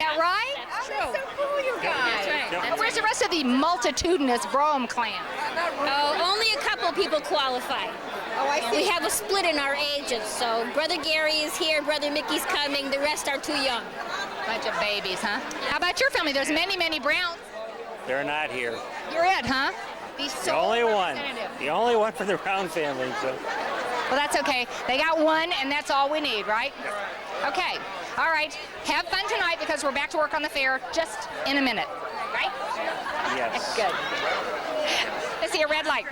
Is that right? That's true. That's so cool, you guys. That's right. Where's the rest of the multitudinous Brougham clan? Oh, only a couple people qualify. Oh, I see. We have a split in our ages, so Brother Gary is here, Brother Mickey's coming, the rest are too young. Bunch of babies, huh? How about your family? There's many, many Browns. They're not here. You're it, huh? The only one. The only one for the Brown family. So. Well, that's okay. They got one, and that's all we need, right? Okay. All right. Have fun tonight because we're back to work on the fair just in a minute, right? Yes. Good. I see a red light.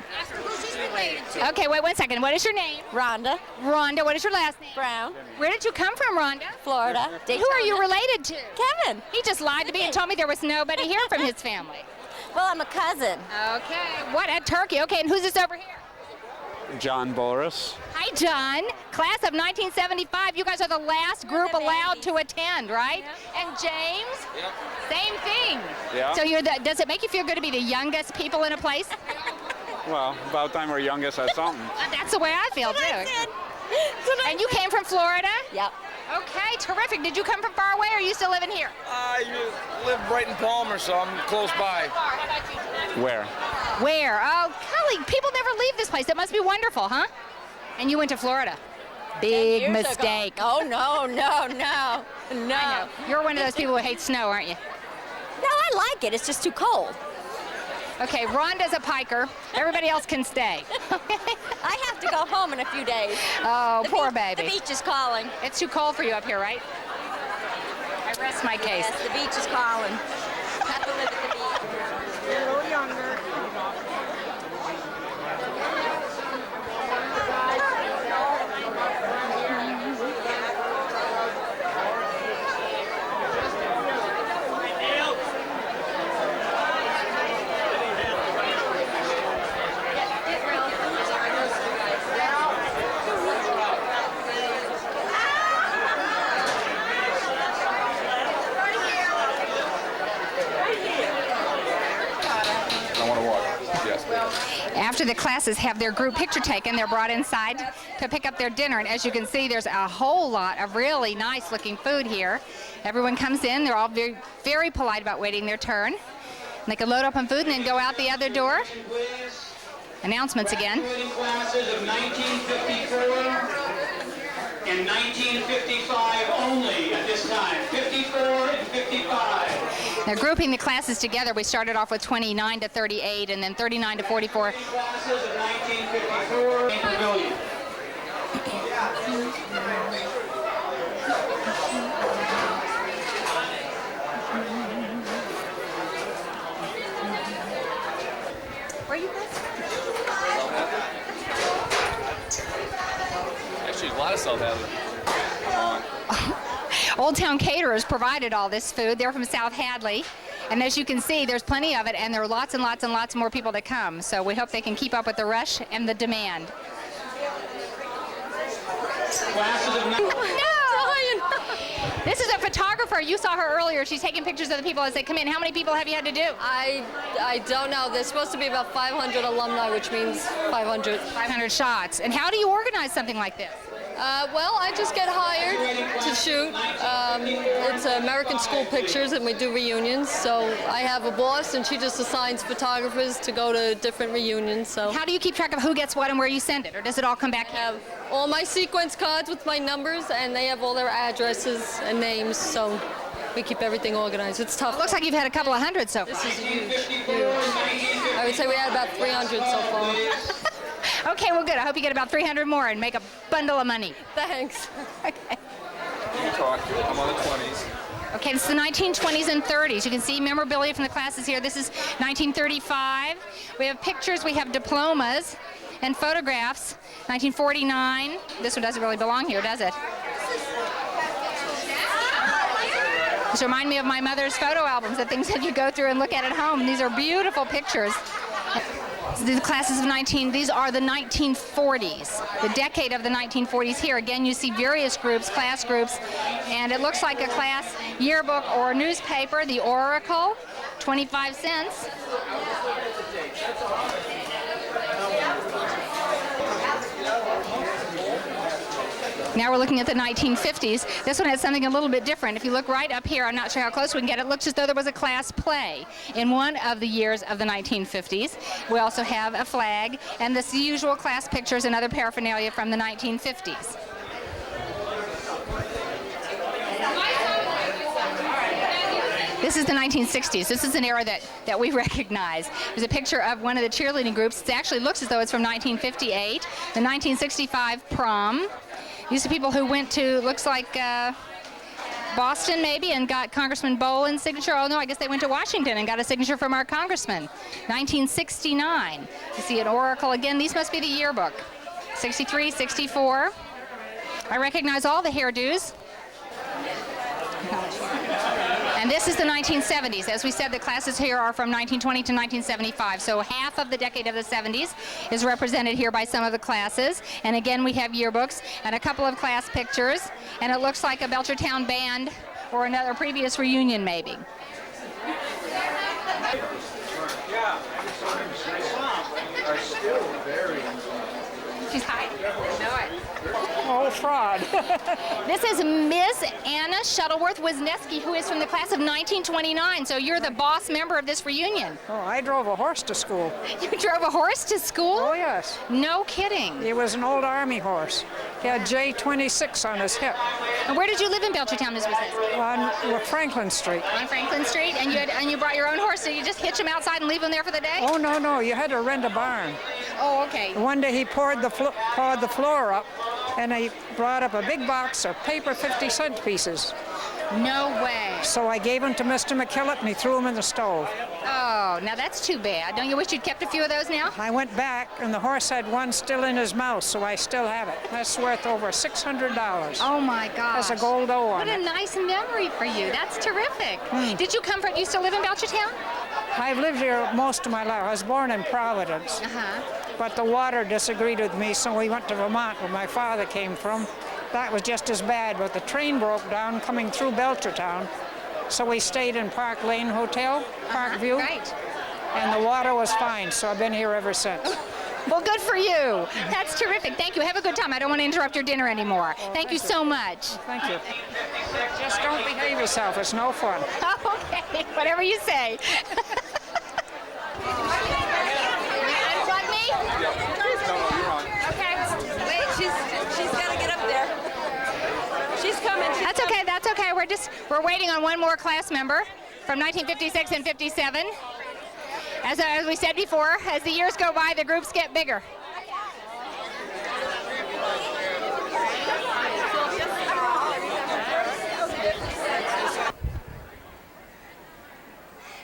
Okay, wait 1 second. What is your name? Rhonda Rhonda. What is your last name? Brown, Where did you come from, Rhonda? Florida. Who are you related to? Kevin. He just lied to me and told me there was nobody here from his family. Well, I'm a cousin. Okay. What a turkey. Okay, and who's this over here? John Boris. Hi, John. Class of 1975. You guys are the last group allowed to attend, right? And James? Yep. Same thing. Yeah. So does it make you feel good to be the youngest people in a place? Well, about time our youngest has something. That's the way I feel, too. And you came from Florida? Yep. Okay, terrific. Did you come from far away, or are you still living here? I live right in Palmer, so I'm close by. Where? Where? Oh, Kelly, people never leave this place. That must be wonderful, huh? And you went to Florida. Big 10 years mistake. ago. Oh, no. I know. You're one of those people who hate snow, aren't you? No, I like it. It's just too cold. Okay, Rhonda's a piker. Everybody else can stay. I have to go home in a few days. Oh, The poor beach- baby. The beach is calling. It's too cold for you up here, right? I rest my case. Yes, the beach is calling. Have to live at the beach. You're a little younger. I want to walk. Yes. After the classes have their group picture taken, they're brought inside to pick up their dinner. And as you can see, there's a whole lot of really nice looking food here. Everyone comes in. They're all very, very polite about waiting their turn. They can load up on food and then go out the other door. Announcements again. Graduating classes of 1954 and 1955 only at this time. 54 and 55. They're grouping the classes together. We started off with 29 to 38 and then 39 to 44. Classes of 1954 in Pavilion. Where are you guys? Actually, a lot of South Hadley. Old Town Caterers provided all this food. They're from South Hadley. And as you can see, there's plenty of it, and there are lots and lots and lots more people to come. So we hope they can keep up with the rush and the demand. Classes of This is a photographer. You saw her earlier. She's taking pictures of the people as they come in. How many people have you had to do? I don't know. There's supposed to be about 500 alumni, which means 500. 500 shots. And how do you organize something like this? Well, I just get hired to shoot. It's American School Pictures, and we do reunions. So I have a boss, and she just assigns photographers to go to different reunions. So How do you keep track of who gets what and where you send it? Or does it all come back I here? have all my sequence cards with my numbers, and they have all their addresses and names. So we keep everything organized. It's tough. It looks like you've had a couple of hundred so far. This is huge. I would say we had about 300 so far. Okay, well, good. I hope you get about 300 more and make a bundle of money. Thanks. Okay. You talk. I'm on the 20s. Okay, this is the 1920s and 30s. You can see memorabilia from the classes here. This is 1935. We have pictures, we have diplomas and photographs. 1949. This one doesn't really belong here, does it? This reminds me of my mother's photo albums, the things that you go through and look at home. These are beautiful pictures. The classes of these are the 1940s, the decade of the 1940s here. Again, you see various groups, class groups, and it looks like a class yearbook or newspaper, the Oracle, 25 cents. Now we're looking at the 1950s. This one has something a little bit different. If you look right up here, I'm not sure how close we can get, it looks as though there was a class play in one of the years of the 1950s. We also have a flag and the usual class pictures and other paraphernalia from the 1950s. This is the 1960s. This is an era that we recognize. There's a picture of one of the cheerleading groups. It actually looks as though it's from 1958, the 1965 prom. These are people who went to, looks like Boston maybe, and got Congressman Boland's signature. Oh no, I guess they went to Washington and got a signature from our congressman. 1969. You see an Oracle again. These must be the yearbook. 63, 64. I recognize all the hairdos. And this is the 1970s. As we said, the classes here are from 1920 to 1975. So half of the decade of the 70s is represented here by some of the classes. And again, we have yearbooks and a couple of class pictures. And it looks like a Belchertown band or another previous reunion, maybe. She's hiding. No, Oh, fraud. This is Miss Anna Shuttleworth Wisniewski, who is from the class of 1929. So you're the boss member of this reunion. Oh, I drove a horse to school. You drove a horse to school? Oh, yes. No kidding. He was an old Army horse. He had J26 on his hip. And where did you live in Belchertown, Miss Wisniewski? On Franklin Street. On Franklin Street, and you brought your own horse, so you just hitch him outside and leave him there for the day? Oh, no, you had to rent a barn. Oh, okay. One day he poured the floor up, and he brought up a big box of paper 50-cent pieces. No way. So I gave them to Mr. McKillop, and he threw them in the stove. Oh, now that's too bad. Don't you wish you'd kept a few of those now? I went back, and the horse had one still in his mouth, so I still have it. That's worth over $600. Oh, my gosh. Has a gold O on it. What a nice memory for you. That's terrific. Did you come from, you still live in Belchertown? I've lived here most of my life. I was born in Providence. But the water disagreed with me, so we went to Vermont, where my father came from. That was just as bad, but the train broke down coming through Belchertown. So we stayed in Park Lane Hotel, Parkview. Right. And the water was fine, so I've been here ever since. Well, good for you. That's terrific. Thank you. Have a good time. I don't want to interrupt your dinner anymore. Thank you so much. Thank you. Just don't behave yourself. It's no fun. Okay. Whatever you say. Unplug me? No, you're on. Okay. Wait, she's got to get up there. She's coming. That's okay. That's okay. We're waiting on one more class member from 1956 and 57. As we said before, as the years go by, the groups get bigger.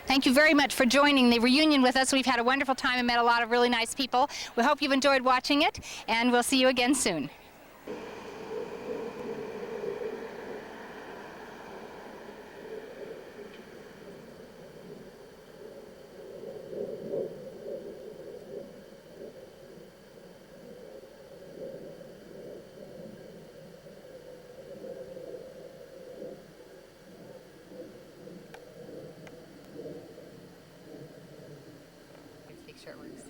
Thank you very much for joining the reunion with us. We've had a wonderful time and met a lot of really nice people. We hope you've enjoyed watching it, and we'll see you again soon. Sure it works.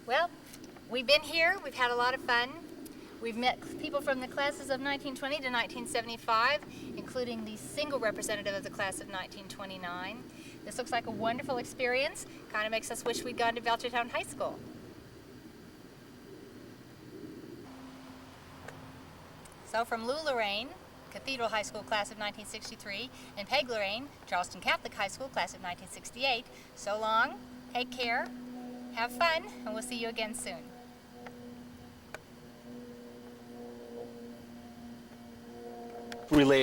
Well, we've been here. We've had a lot of fun. We've met people from the classes of 1920 to 1975, including the single representative of the class of 1929. This looks like a wonderful experience. Kind of makes us wish we'd gone to Belchertown High School. So from Lou Lorraine, Cathedral High School class of 1963, and Peg Lorraine, Charleston Catholic High School class of 1968, so long. Take care, have fun, and we'll see you again soon. Related.